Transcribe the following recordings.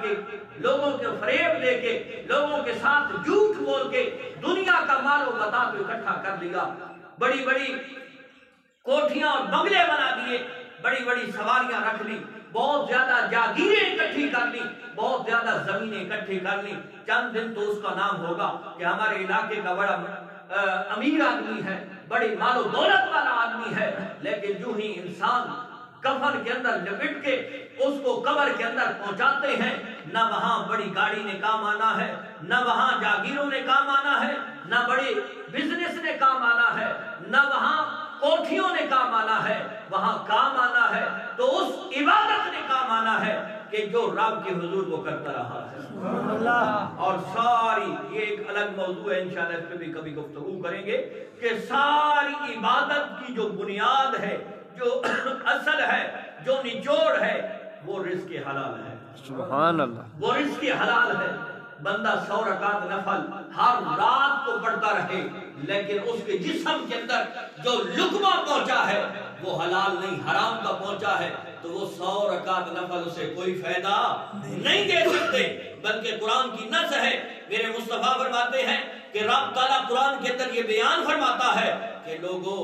کے، لوگوں کے فریب دے کے، لوگوں کے ساتھ جھوٹ بول کے دنیا کا مال و متاع تو اکٹھا کر لیا، بڑی بڑی کوٹھیاں اور بنگلے بنا دیے، بڑی بڑی سواریاں رکھ لی، بہت زیادہ جاگیریں اکٹھی کر لی، بہت زیادہ زمینیں اکٹھی کر لی۔ چند دن تو اس کا نام ہوگا کہ ہمارے علاقے کا بڑا امیر آدمی ہے، بڑی مال و دولت والا آدمی ہے، لیکن جو ہی انسان کفن کے اندر لپٹ کے اس کو قبر کے اندر پہنچاتے ہیں، نہ وہاں بڑی گاڑی نے کام آنا ہے، نہ وہاں جاگیروں نے کام آنا ہے، نہ بڑے بزنس نے کام آنا ہے، نہ وہاں کوٹھیوں نے کام آنا ہے، وہاں کام آنا ہے تو اس عبادت نے کام آنا ہے کہ جو رب کے حضور وہ کرتا رہا ہے۔ اور ساری یہ ایک الگ موضوع ہے، انشاءاللہ اس پہ بھی کبھی گفتگو کریں گے کہ ساری عبادت کی جو بنیاد ہے، جو اصل ہے، جو نچوڑ ہے، وہ رزق حلال ہے۔ سبحان اللہ، وہ رزق حلال ہے۔ بندہ 100 رکعت نفل ہر رات کو پڑھتا رہے، لیکن اس کے جسم کے اندر جو لقمہ پہنچا ہے وہ حلال نہیں، حرام کا پہنچا ہے، تو وہ 100 رکعت نفل اسے کوئی فائدہ نہیں دے سکتے۔ بلکہ قرآن کی نص ہے، میرے مصطفیٰ فرماتے ہیں کہ رب تعالیٰ قرآن کے اندر یہ بیان فرماتا ہے کہ لوگوں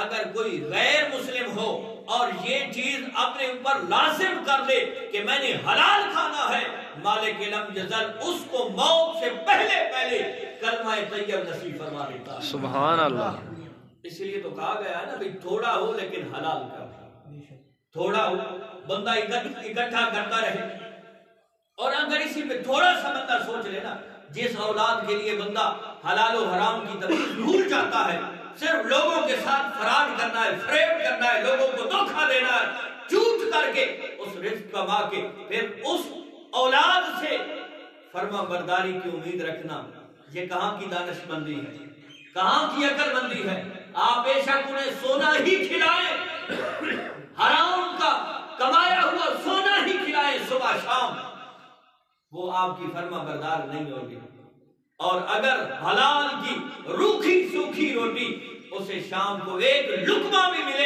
اگر کوئی غیر مسلم ہو اور یہ چیز اپنے اوپر لازم کر لے کہ میں نے حلال کھانا ہے، مالک لم یزل اس کو موت سے پہلے کلمہ طیب نصیب فرما دیتا ہے۔ سبحان اللہ۔ اس لیے تو کہا گیا ہے نا بھئی تھوڑا ہو لیکن حلال کا، تھوڑا ہو بندہ اکٹھا کرتا رہے، اور اگر اسی پہ تھوڑا سا بندہ سوچ لے نا، جس اولاد کے لیے بندہ حلال و حرام کی تمیز بھول جاتا ہے، صرف لوگوں کے ساتھ فراڈ کرنا ہے، فریب کرنا ہے، لوگوں کو دھوکہ دینا ہے، جھوٹ کر کے اس رزق کما کے پھر اس اولاد سے فرما برداری کی امید رکھنا، یہ کہاں کی دانش مندی ہے، کہاں کی عقل مندی ہے؟ آپ بے شک انہیں سونا ہی کھلائیں، حرام کا کمایا ہوا سونا ہی کھلائیں صبح شام، وہ آپ کی فرما بردار نہیں ہوگی۔ اور اگر حلال کی روکھی سوکھی روٹی اسے شام کو ایک لقمہ بھی ملے